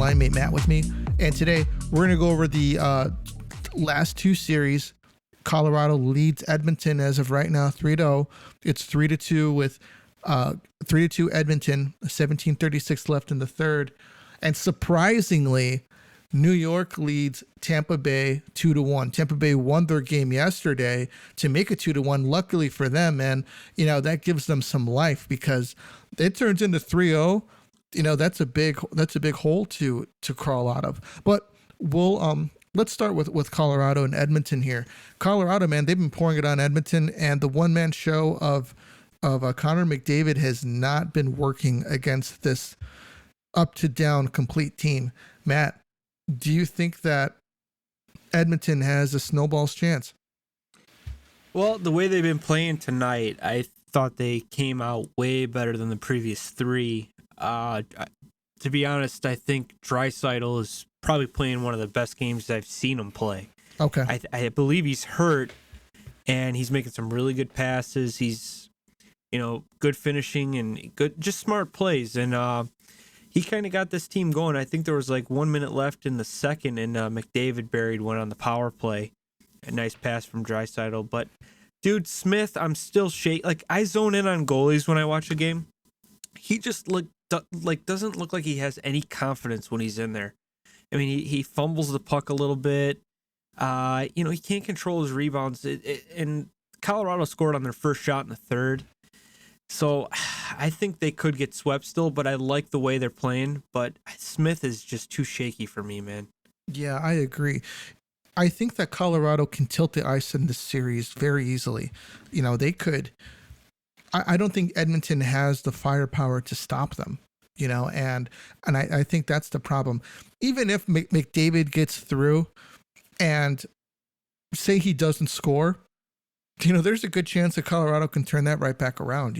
line mate Matt with me, and today we're going to go over the last two series. Colorado leads Edmonton as of right now 3-0. It's 3-2 with 3-2 Edmonton, 17:36 left in the third. And surprisingly, New York leads Tampa Bay 2-1. Tampa Bay won their game yesterday to make it 2-1. Luckily for them, and that gives them some life because it turns into 3-0. That's a big hole to crawl out of. But we'll let's start with Colorado and Edmonton here. Colorado, man, they've been pouring it on Edmonton, and the one-man show of Connor McDavid has not been working against this up-to-down complete team. Matt, do you think that Edmonton has a snowball's chance? Well, the way they've been playing tonight, I thought they came out way better than the previous three. To be honest, I think Draisaitl is probably playing one of the best games I've seen him play. Okay. I believe he's hurt, and he's making some really good passes. He's, good finishing and good, just smart plays. And he kind of got this team going. I think there was like 1 minute left in the second, and McDavid buried one on the power play. A nice pass from Draisaitl. But, dude, Smith, I'm still shaking. Like, I zone in on goalies when I watch a game. He just doesn't look like he has any confidence when he's in there. I mean, he fumbles the puck a little bit. He can't control his rebounds. And Colorado scored on their first shot in the third. So I think they could get swept still, but I like the way they're playing. But Smith is just too shaky for me, man. Yeah, I agree. I think that Colorado can tilt the ice in this series very easily. They could. I don't think Edmonton has the firepower to stop them. And I think that's the problem. Even if McDavid gets through and say he doesn't score, there's a good chance that Colorado can turn that right back around,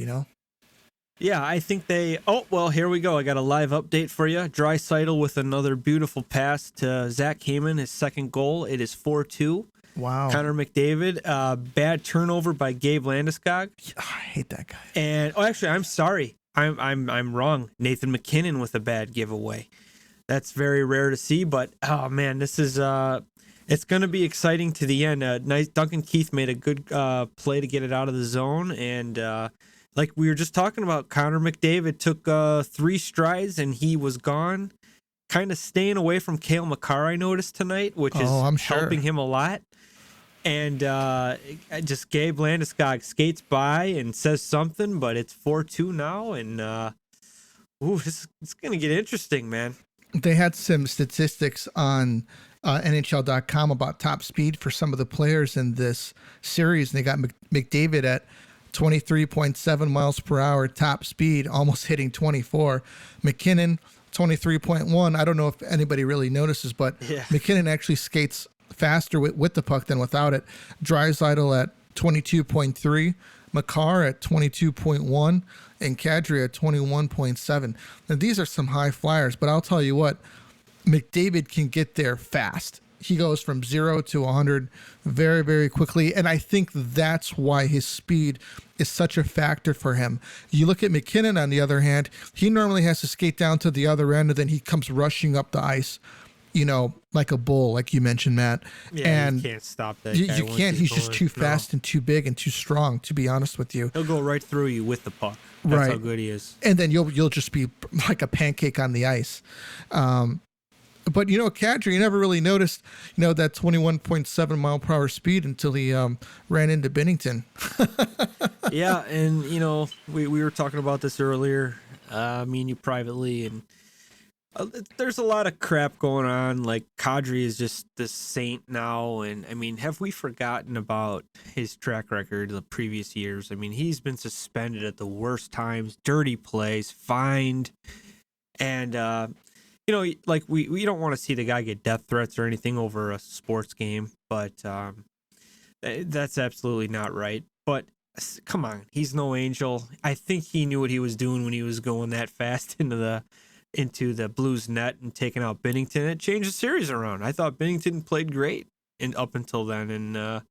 Yeah, I think they... Oh, well, here we go. I got a live update for you. Draisaitl with another beautiful pass to Zach Kaman, his second goal. It is 4-2. Wow. Connor McDavid, bad turnover by Gabe Landeskog. I hate that guy. And actually, I'm sorry. I'm wrong. Nathan McKinnon with a bad giveaway. That's very rare to see, but oh man, this is it's going to be exciting to the end. Nice. Duncan Keith made a good play to get it out of the zone, and like we were just talking about, Connor McDavid took 3 strides and he was gone. Kind of staying away from Cale Makar, I noticed tonight, which is helping him a lot. And just Gabe Landeskog skates by and says something, but it's 4-2 now, and it's going to get interesting, man. They had some statistics on NHL.com about top speed for some of the players in this series, and they got McDavid at 23.7 miles per hour top speed, almost hitting 24. McKinnon, 23.1. I don't know if anybody really notices, but McKinnon actually skates faster with the puck than without it. Draisaitl at 22.3, Makar at 22.1, and Kadri at 21.7. Now these are some high flyers, but I'll tell you what, McDavid can get there fast. He goes from 0 to 100 very, very quickly, and I think that's why his speed is such a factor for him. You look at McKinnon, on the other hand, he normally has to skate down to the other end, and then he comes rushing up the ice, like a bull, like you mentioned, Matt. Yeah, and you can't stop that. You can't. He's just too fast and too big and too strong, to be honest with you. He'll go right through you with the puck. That's how good he is. And then you'll just be like a pancake on the ice. But Kadri, you never really noticed, that 21.7 mile per hour speed until he ran into Binnington. Yeah, and we were talking about this earlier, me and you privately, and there's a lot of crap going on. Like, Kadri is just this saint now, and I mean, have we forgotten about his track record the previous years? I mean, he's been suspended at the worst times, dirty plays, fined, and like we don't want to see the guy get death threats or anything over a sports game, but that's absolutely not right. But come on, he's no angel. I think he knew what he was doing when he was going that fast into the Blues net and taking out Binnington. It changed the series around. I thought Binnington played great up until then, and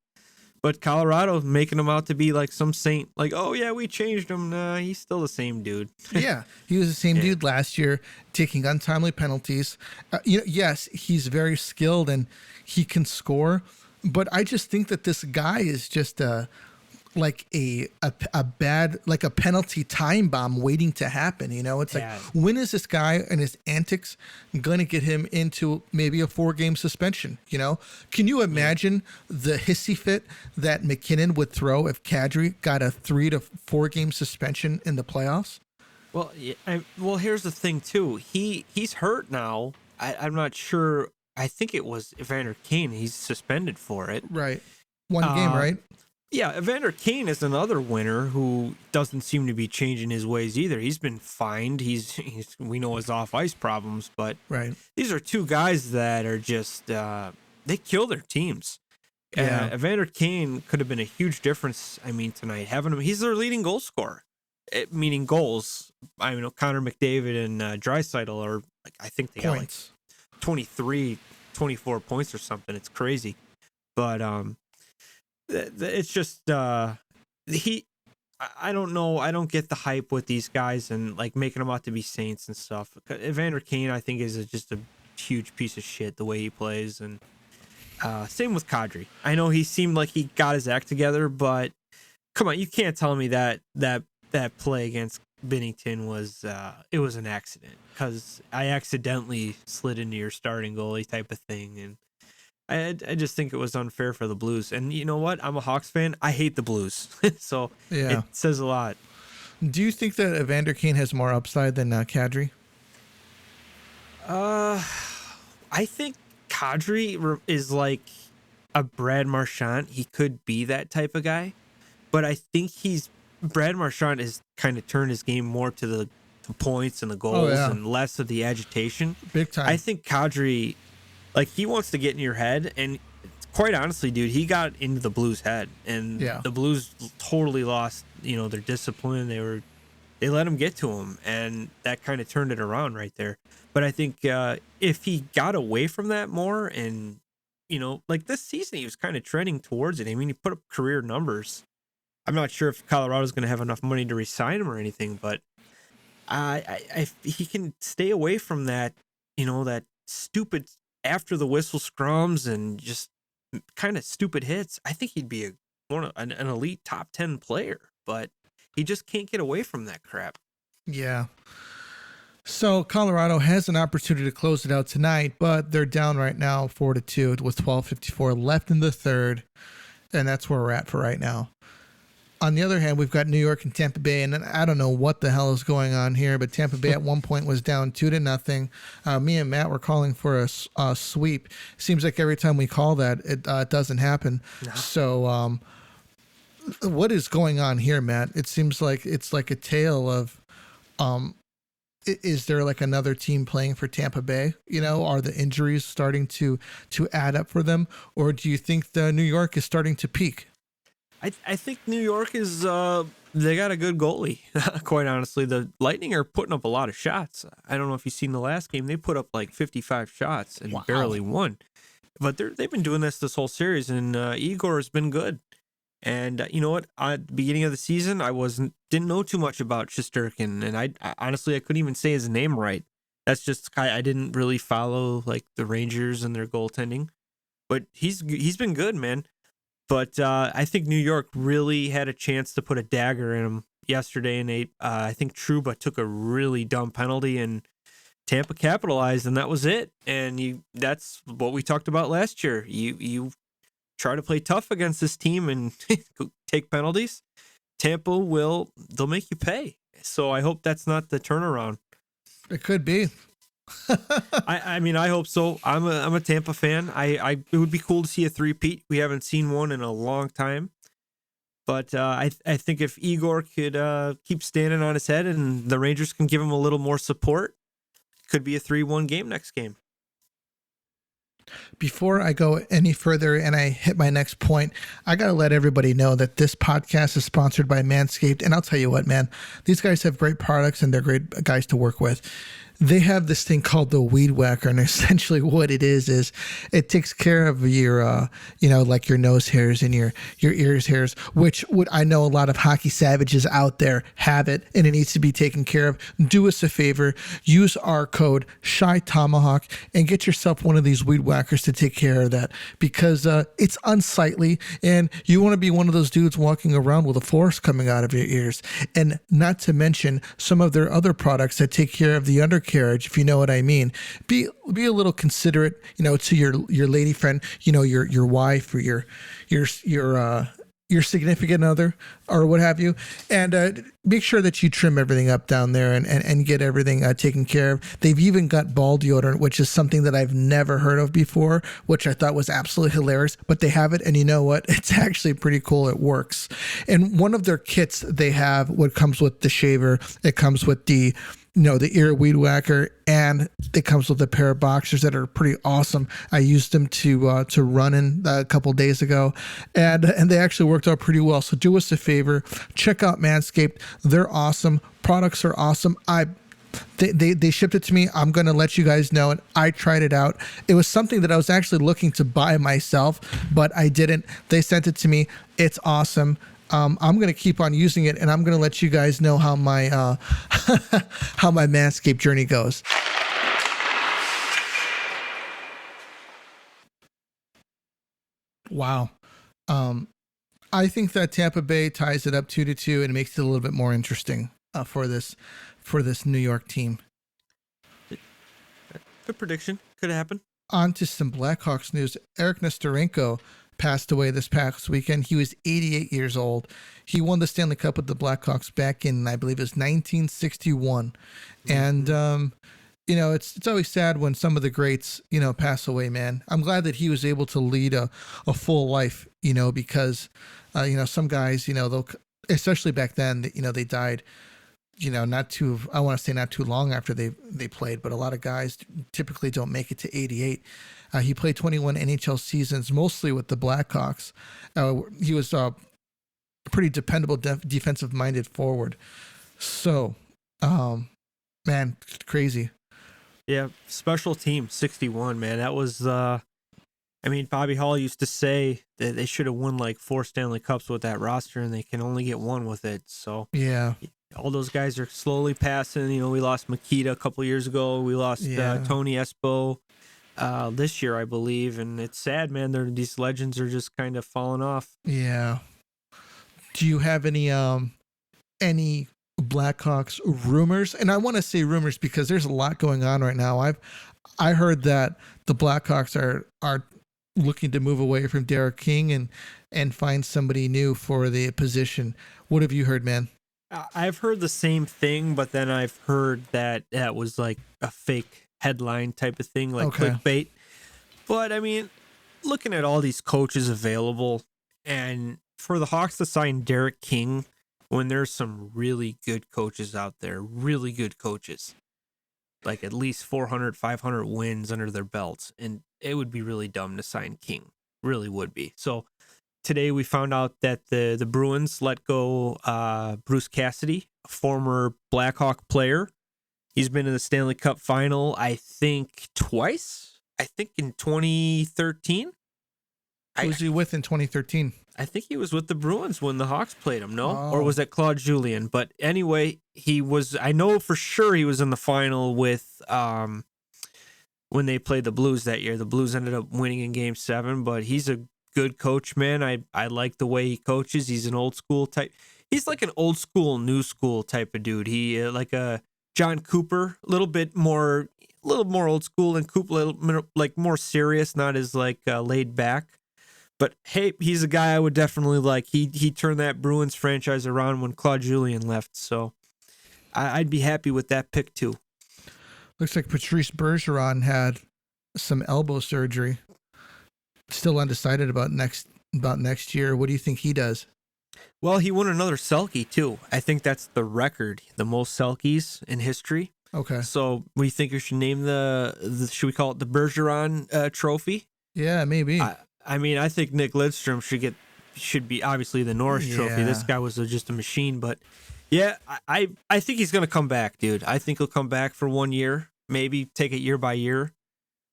But Colorado making him out to be like some saint. Like, oh, yeah, we changed him. Nah, he's still the same dude. Yeah, he was the same dude last year, taking untimely penalties. Yes, he's very skilled and he can score, but I just think that this guy is just like a bad, like a penalty time bomb waiting to happen. It's like, when is this guy and his antics gonna get him into maybe a 4-game suspension? Can you imagine the hissy fit that McKinnon would throw if Kadri got a 3 to 4 game suspension in the playoffs? Well, here's the thing too. He's hurt now. I'm not sure. I think it was Evander Kane. He's suspended for it. Right. 1 game, right? Yeah, Evander Kane is another winner who doesn't seem to be changing his ways either. He's been fined. He's we know his off ice problems, but these are 2 guys that are just they kill their teams. Yeah. Evander Kane could have been a huge difference. I mean, tonight having him, he's their leading goal scorer, meaning goals. I mean, Connor McDavid and Draisaitl are like, I think they got like 23, 24 points or something. It's crazy, but it's just I don't know. I don't get the hype with these guys and like making them out to be saints and stuff. Evander Kane, I think, is just a huge piece of shit the way he plays, and same with Kadri. I know he seemed like he got his act together, but come on, you can't tell me that play against Binnington was it was an accident, because I accidentally slid into your starting goalie type of thing, and I just think it was unfair for the Blues. And you know what? I'm a Hawks fan. I hate the Blues. So it says a lot. Do you think that Evander Kane has more upside than Kadri? I think Kadri is like a Brad Marchand. He could be that type of guy. But I think Brad Marchand has kind of turned his game more to the points and the goals and less of the agitation. Big time. I think Kadri, like, he wants to get in your head, and quite honestly, dude, he got into the Blues' head, and the Blues totally lost, their discipline. They let him get to him, and that kind of turned it around right there. But I think if he got away from that more, and like this season, he was kind of trending towards it. I mean, he put up career numbers. I'm not sure if Colorado's going to have enough money to re-sign him or anything, but if he can stay away from that, that stupid after the whistle scrums and just kind of stupid hits, I think he'd be an elite top 10 player, but he just can't get away from that crap. Yeah. So Colorado has an opportunity to close it out tonight, but they're down right now 4-2 with 12:54 left in the third, and that's where we're at for right now. On the other hand, we've got New York and Tampa Bay, and I don't know what the hell is going on here, but Tampa Bay at one point was down 2-0. Me and Matt were calling for a sweep. Seems like every time we call that, it doesn't happen. No. So what is going on here, Matt? It seems like it's like a tale of is there like another team playing for Tampa Bay? Are the injuries starting to add up for them? Or do you think the New York is starting to peak? I think New York is they got a good goalie. Quite honestly, the Lightning are putting up a lot of shots. I don't know if you've seen the last game. They put up like 55 shots and barely won. But they've been doing this whole series, and Igor has been good. And you know what? At the beginning of the season, I didn't know too much about Shesterkin, and I honestly couldn't even say his name right. That's just I didn't really follow like the Rangers and their goaltending. But he's been good, man. But I think New York really had a chance to put a dagger in him yesterday, and I think Trouba took a really dumb penalty, and Tampa capitalized, and that was it. And that's what we talked about last year. You try to play tough against this team and take penalties. Tampa they'll make you pay. So I hope that's not the turnaround. It could be. I mean, I hope so. I'm a Tampa fan. It would be cool to see a three-peat. We haven't seen one in a long time. But I think if Igor could keep standing on his head and the Rangers can give him a little more support, it could be a 3-1 game next game. Before I go any further and I hit my next point, I got to let everybody know that this podcast is sponsored by Manscaped. And I'll tell you what, man, these guys have great products and they're great guys to work with. they have this thing called the weed whacker, and essentially what it is it takes care of your like your nose hairs and your ears hairs, which would, I know a lot of hockey savages out there have it, and it needs to be taken care of. Do us a favor, use our code Shy Tomahawk and get yourself one of these weed whackers to take care of that, because it's unsightly, and you want to be one of those dudes walking around with a forest coming out of your ears. And not to mention some of their other products that take care of the undercarriage, if you know what I mean. Be a little considerate, to your lady friend, your wife or your significant other or what have you, and make sure that you trim everything up down there and get everything taken care of. They've even got ball deodorant, which is something that I've never heard of before, which I thought was absolutely hilarious, but they have it, and you know what? It's actually pretty cool. It works. And one of their kits, they have what comes with the shaver. It comes with the ear weed whacker, and it comes with a pair of boxers that are pretty awesome. I used them to run in a couple days ago, and they actually worked out pretty well. So do us a favor, check out Manscaped. They're awesome. Products are awesome. They shipped it to me. I'm going to let you guys know. And I tried it out. It was something that I was actually looking to buy myself, but I didn't. They sent it to me. It's awesome. I'm going to keep on using it, and I'm going to let you guys know how my how my Manscaped journey goes. Wow. I think that Tampa Bay ties it up 2-2 and makes it a little bit more interesting for this New York team. Good prediction. Could happen. On to some Blackhawks news. Eric Nestorenko passed away this past weekend. He was 88 years old. He won the Stanley Cup with the Blackhawks back in, I believe it was 1961. Mm-hmm. And, it's always sad when some of the greats, pass away, man. I'm glad that he was able to lead a full life, because, some guys, they'll, especially back then, they died, not too long after they played, but a lot of guys typically don't make it to 88. He played 21 NHL seasons, mostly with the Blackhawks. He was a pretty dependable defensive-minded forward. So, man, crazy. Yeah, special team, 61, man. That was, Bobby Hall used to say that they should have won like 4 Stanley Cups with that roster, and they can only get 1 with it. So, yeah. All those guys are slowly passing. We lost Makita a couple years ago. We lost Tony Espo this year, I believe. And it's sad, man. These legends are just kind of falling off. Yeah. Do you have any Blackhawks rumors? And I want to say rumors because there's a lot going on right now. I heard that the Blackhawks are looking to move away from Derek King and find somebody new for the position. What have you heard, man? I've heard the same thing, but then I've heard that was like a fake headline type of thing, like clickbait. But looking at all these coaches available, and for the Hawks to sign Derek King when there's some really good coaches out there, really good coaches, like at least 400, 500 wins under their belts, and it would be really dumb to sign King. Really would be. So today we found out that the Bruins let go Bruce Cassidy, a former Blackhawk player. He's been in the Stanley Cup final, I think, twice. I think in 2013. Who was he with in 2013? I think he was with the Bruins when the Hawks played him, no? Oh. Or was that Claude Julien? But anyway, I know for sure he was in the final with when they played the Blues that year. The Blues ended up winning in Game 7, but he's a good coach, man. I like the way he coaches. He's an old school type. He's like an old school, new school type of dude. He like a John Cooper, a little more old school than Cooper, a little like more serious, not as like laid back. But hey, he's a guy I would definitely like. He turned that Bruins franchise around when Claude Julien left, so I'd be happy with that pick too. Looks like Patrice Bergeron had some elbow surgery. Still undecided about next year. What do you think he does? Well, he won another Selke too. I think that's the record, the most Selkies in history. Okay. So we think we should name the should we call it the Bergeron Trophy? Yeah, maybe. I think Nick Lidstrom should be obviously the Norris Trophy. This guy was just a machine, but yeah, I think he's gonna come back, dude. I think he'll come back for 1 year. maybe take it year by year.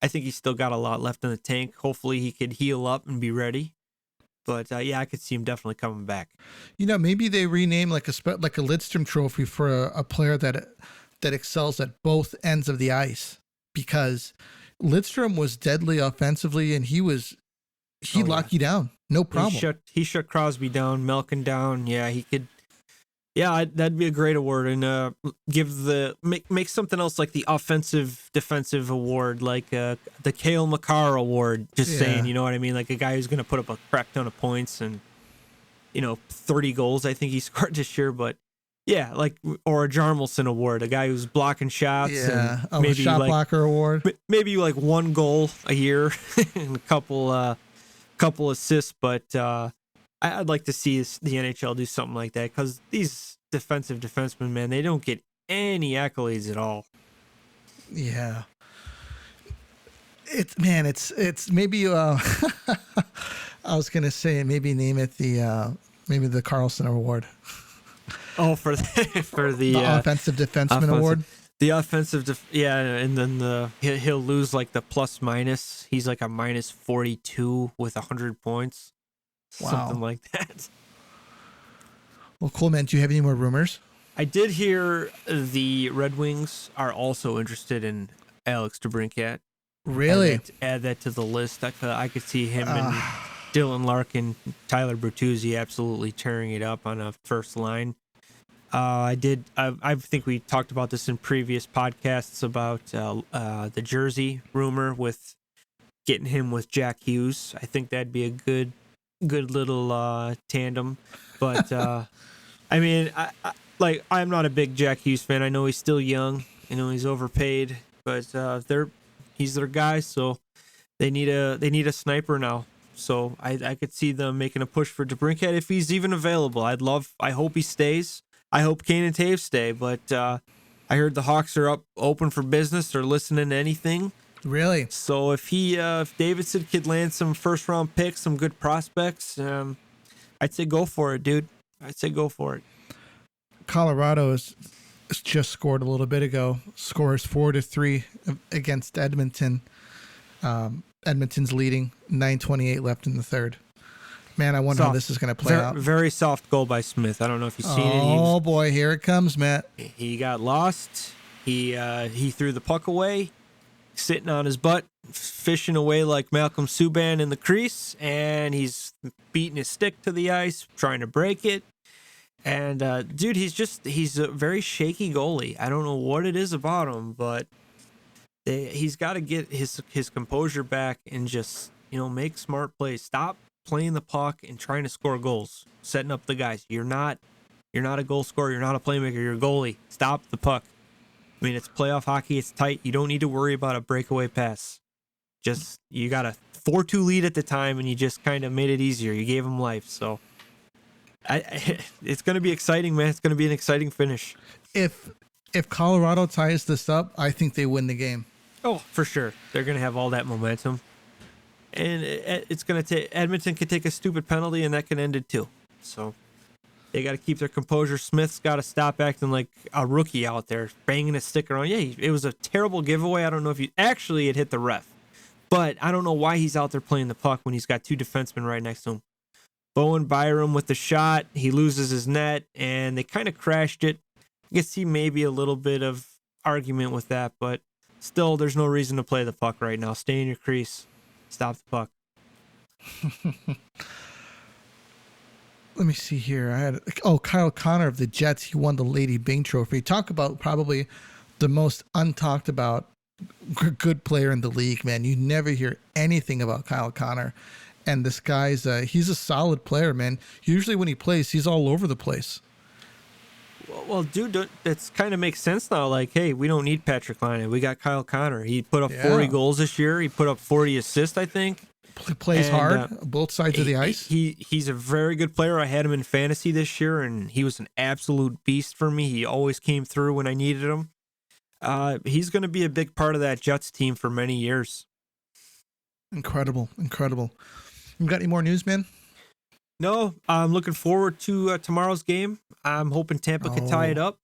I think he's still got a lot left in the tank. Hopefully he could heal up and be ready. But yeah, I could see him definitely coming back. Maybe they rename like a Lidstrom trophy for a player that excels at both ends of the ice, because Lidstrom was deadly offensively and he locked you down. No problem. He shut Crosby down, Malkin down. Yeah, he could. Yeah, that'd be a great award, and make something else like the offensive defensive award, like the Cale Makar award. Just saying, you know what I mean? Like a guy who's going to put up a crap ton of points and 30 goals. I think he scored this year, but yeah, or a Jarmelson award, a guy who's blocking shots. Yeah, and maybe a shot blocker award. Maybe like 1 goal a year and a couple assists, but. I'd like to see the NHL do something like that, because these defensive defensemen, man, they don't get any accolades at all. Yeah. It's maybe I was gonna say maybe name it the Carlson Award. Oh, for the offensive defenseman award. The offensive, and then he'll lose like the plus minus. He's like a minus 42 with 100 points. Wow. Something like that. Well, cool, man. Do you have any more rumors? I did hear the Red Wings are also interested in Alex DeBrincat. Really? Add that to the list. I could see him and Dylan Larkin, Tyler Bertuzzi absolutely tearing it up on a first line. I think we talked about this in previous podcasts about the Jersey rumor with getting him with Jack Hughes. I think that'd be a good little tandem, but I mean, I'm not a big Jack Hughes fan. I know he's still young. I know he's overpaid, but he's their guy, so they need a sniper now. So I could see them making a push for DeBrincat if he's even available. I hope he stays. I hope Kane and Taves stay, but I heard the Hawks are open for business. They're listening to anything. Really? So if Davidson could land some first round picks, some good prospects, I'd say go for it, dude. I'd say go for it. Colorado has just scored a little bit ago. Scores 4-3 against Edmonton. Edmonton's leading. 9:28 left in the third. Man, I wonder how this is going to play out. Very soft goal by Smith. I don't know if you've seen it. Oh boy, here it comes, Matt. He got lost. He threw the puck away, sitting on his butt, fishing away like Malcolm Subban in the crease, and he's beating his stick to the ice, trying to break it. And dude, he's a very shaky goalie. I don't know what it is about him, but he's got to get his composure back and just make smart plays. Stop playing the puck and trying to score goals, setting up the guys. You're not a goal scorer. You're not a playmaker. You're a goalie. Stop the puck. I mean, it's playoff hockey. It's tight. You don't need to worry about a breakaway pass. Just, you got a 4-2 lead at the time, and you just kind of made it easier. You gave them life. So it's going to be exciting, man. It's going to be an exciting finish. If Colorado ties this up, I think they win the game. Oh, for sure. They're going to have all that momentum. And it's going to take, Edmonton could take a stupid penalty, and that can end it too. So they got to keep their composure. Smith's got to stop acting like a rookie out there, banging a stick around. Yeah, it was a terrible giveaway. I don't know if it hit the ref. But I don't know why he's out there playing the puck when he's got two defensemen right next to him. Bowen Byram with the shot. He loses his net, and they kind of crashed it. I can see maybe a little bit of argument with that, but still, there's no reason to play the puck right now. Stay in your crease. Stop the puck. Let me see here. Kyle Connor of the Jets. He won the Lady Byng Trophy. Talk about probably the most untalked about good player in the league, man. You never hear anything about Kyle Connor. And this guy's, he's a solid player, man. Usually when he plays, he's all over the place. Well, dude, that's kind of makes sense now. Like, hey, we don't need Patrick Laine. We got Kyle Connor. He put up 40 goals this year. He put up 40 assists, I think. Plays hard, both sides of the ice. He's a very good player. I had him in fantasy this year, and he was an absolute beast for me. He always came through when I needed him. He's going to be a big part of that Jets team for many years. Incredible. You got any more news, man? No, I'm looking forward to tomorrow's game. I'm hoping Tampa can tie it up.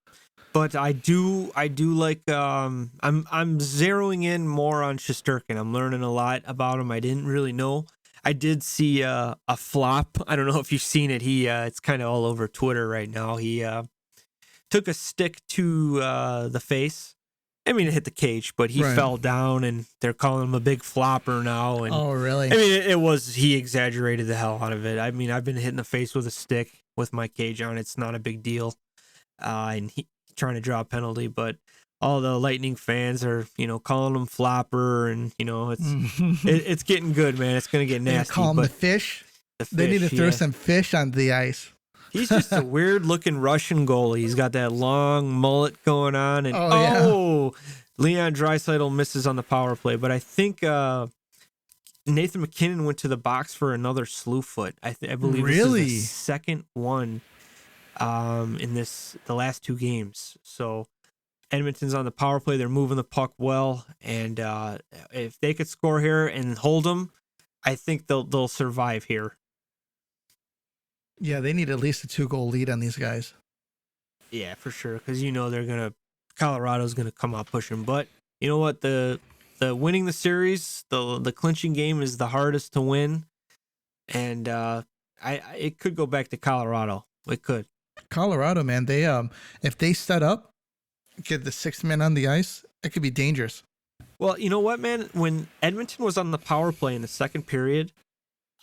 But I do like I'm zeroing in more on Shesterkin. I'm learning a lot about him. I didn't really know. I did see a flop. I don't know if you've seen it. It's kind of all over Twitter right now. He took a stick to the face. I mean, it hit the cage, but he fell down, and they're calling him a big flopper now. And oh, really? I mean, he exaggerated the hell out of it. I mean, I've been hit in the face with a stick with my cage on. It's not a big deal. And he trying to draw a penalty, but all the Lightning fans are, calling him flopper, and it's getting good, man. It's gonna get nasty. They call him the fish. They need to throw some fish on the ice. He's just a weird looking Russian goalie. He's got that long mullet going on, and Leon Draisaitl misses on the power play. But I think Nathan McKinnon went to the box for another slew foot. I believe really? This is the second one in the last two games. So Edmonton's on the power play. They're moving the puck well, and if they could score here and hold them, I think they'll survive here. Yeah, they need at least a 2-goal lead on these guys. Yeah, for sure, because Colorado's gonna come out pushing. But you know what? The winning the series, the clinching game is the hardest to win, and it could go back to Colorado. It could. Colorado, man, they if they set up, get the 6th man on the ice, it could be dangerous. Well, you know what, man? When Edmonton was on the power play in the second period,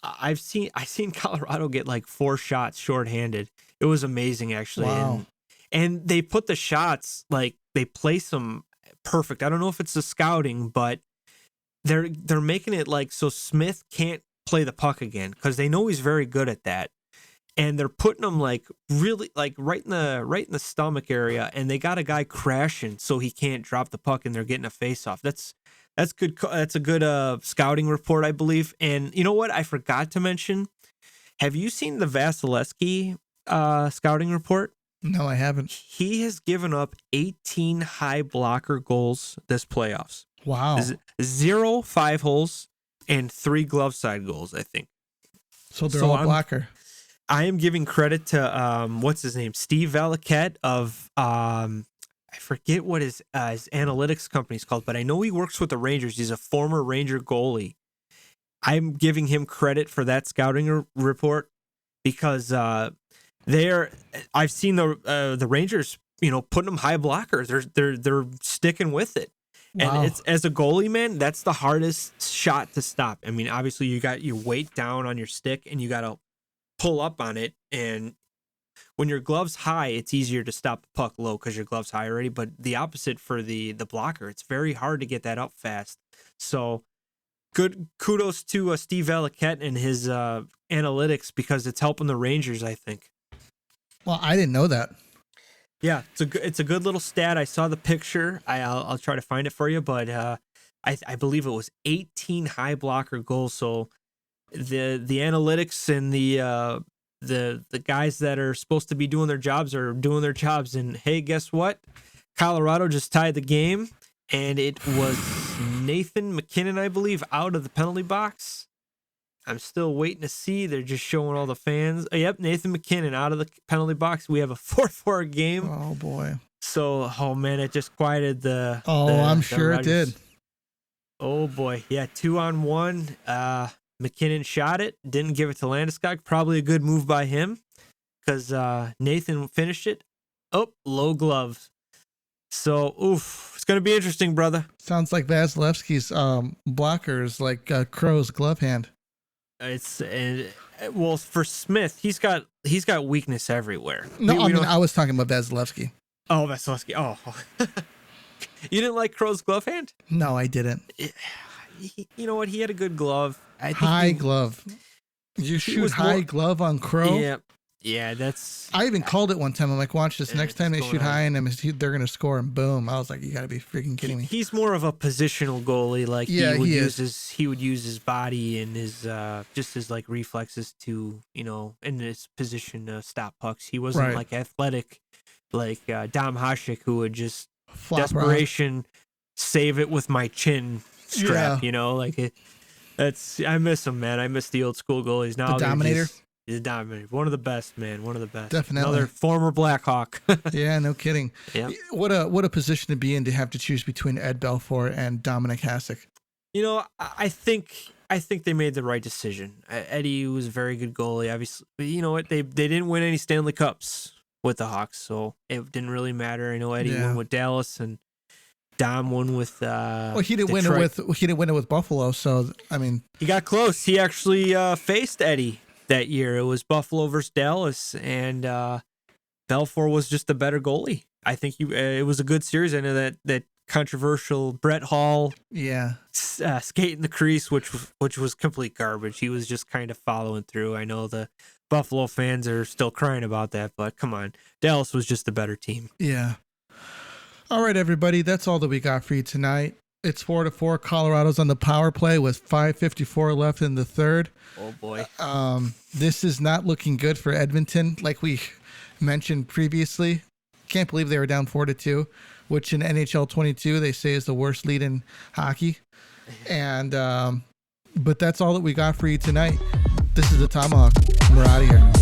I've seen Colorado get like 4 shots shorthanded. It was amazing, actually. Wow. And they put the shots, like, they place them perfect. I don't know if it's the scouting, but they're making it like so Smith can't play the puck again, because they know he's very good at that. And they're putting him like really like right in the stomach area, and they got a guy crashing so he can't drop the puck, and they're getting a face off. That's good. That's a good scouting report, I believe. And you know what? I forgot to mention. Have you seen the Vasilevsky scouting report? No, I haven't. He has given up 18 high blocker goals this playoffs. Wow. 0 5-holes and 3 glove side goals, I think. So they're all blocker. I am giving credit to what's his name, Steve Valiquette of I forget what his analytics company is called, but I know he works with the Rangers. He's a former Ranger goalie. I'm giving him credit for that scouting report, because I've seen the Rangers, putting them high blockers. They're sticking with it. Wow. And it's, as a goalie, man, that's the hardest shot to stop. I mean, obviously you got your weight down on your stick, and you got to pull up on it, and when your glove's high, it's easier to stop the puck low because your glove's high already. But the opposite for the blocker, it's very hard to get that up fast. So good kudos to Steve Valiquette and his analytics, because it's helping the Rangers, I think. Well, I didn't know that. Yeah, it's a good little stat. I saw the picture. I'll try to find it for you, but I believe it was 18 high blocker goals. So the analytics and the guys that are supposed to be doing their jobs are doing their jobs. And hey, guess what? Colorado just tied the game, and it was Nathan McKinnon, I believe, out of the penalty box. I'm still waiting to see. They're just showing all the fans. Yep, Nathan McKinnon out of the penalty box. We have a 4-4 game. Oh, boy. So, oh, man, it just quieted the... I'm sure it did. Oh, boy. Yeah, 2-on-1. McKinnon shot it, didn't give it to Landeskog. Probably a good move by him, because Nathan finished it. Oh, low gloves. So, it's going to be interesting, brother. Sounds like Vasilevsky's blocker is like Crow's glove hand. Well, for Smith, he's got weakness everywhere. No, I was talking about Vasilevsky. Oh, Vasilevsky. Oh. You didn't like Crow's glove hand? No, I didn't. You know what? He had a good glove. High glove. You shoot high glove on Crow? Yeah, that's... I even called it one time. I'm like, watch this. Next time they shoot high on him, they're going to score, and boom. I was like, you got to be freaking kidding me. He's more of a positional goalie. Like, he would use his body and his just his like reflexes to, in his position to stop pucks. He wasn't like athletic like Dom Hasek, who would just desperation save it with my chin strap. Like it. I miss him, man. I miss the old school goalies. Now the Dominator. He's dominated. One of the best, man. One of the best. Definitely. Another former Blackhawk. Yeah, no kidding. Yeah. What a position to be in to have to choose between Ed Belfour and Dominic Hasek. You know, I think they made the right decision. Eddie was a very good goalie. Obviously, but you know what? They didn't win any Stanley Cups with the Hawks, so it didn't really matter. I know Eddie won with Dallas and Dom won with. Well, he didn't win it with Buffalo, so I mean, he got close. He actually faced Eddie that year. It was Buffalo versus Dallas, and Belfour was just the better goalie. I think it was a good series. I know that controversial Brett Hall, skating the crease, which was complete garbage. He was just kind of following through. I know the Buffalo fans are still crying about that, but come on, Dallas was just the better team. Yeah. All right, everybody, that's all that we got for you tonight. It's 4-4. Colorado's on the power play with 5:54 left in the third. Oh boy. This is not looking good for Edmonton, like we mentioned previously. Can't believe they were down 4-2, which in NHL 22 they say is the worst lead in hockey. And but that's all that we got for you tonight. This is the Tomahawk. We're out of here.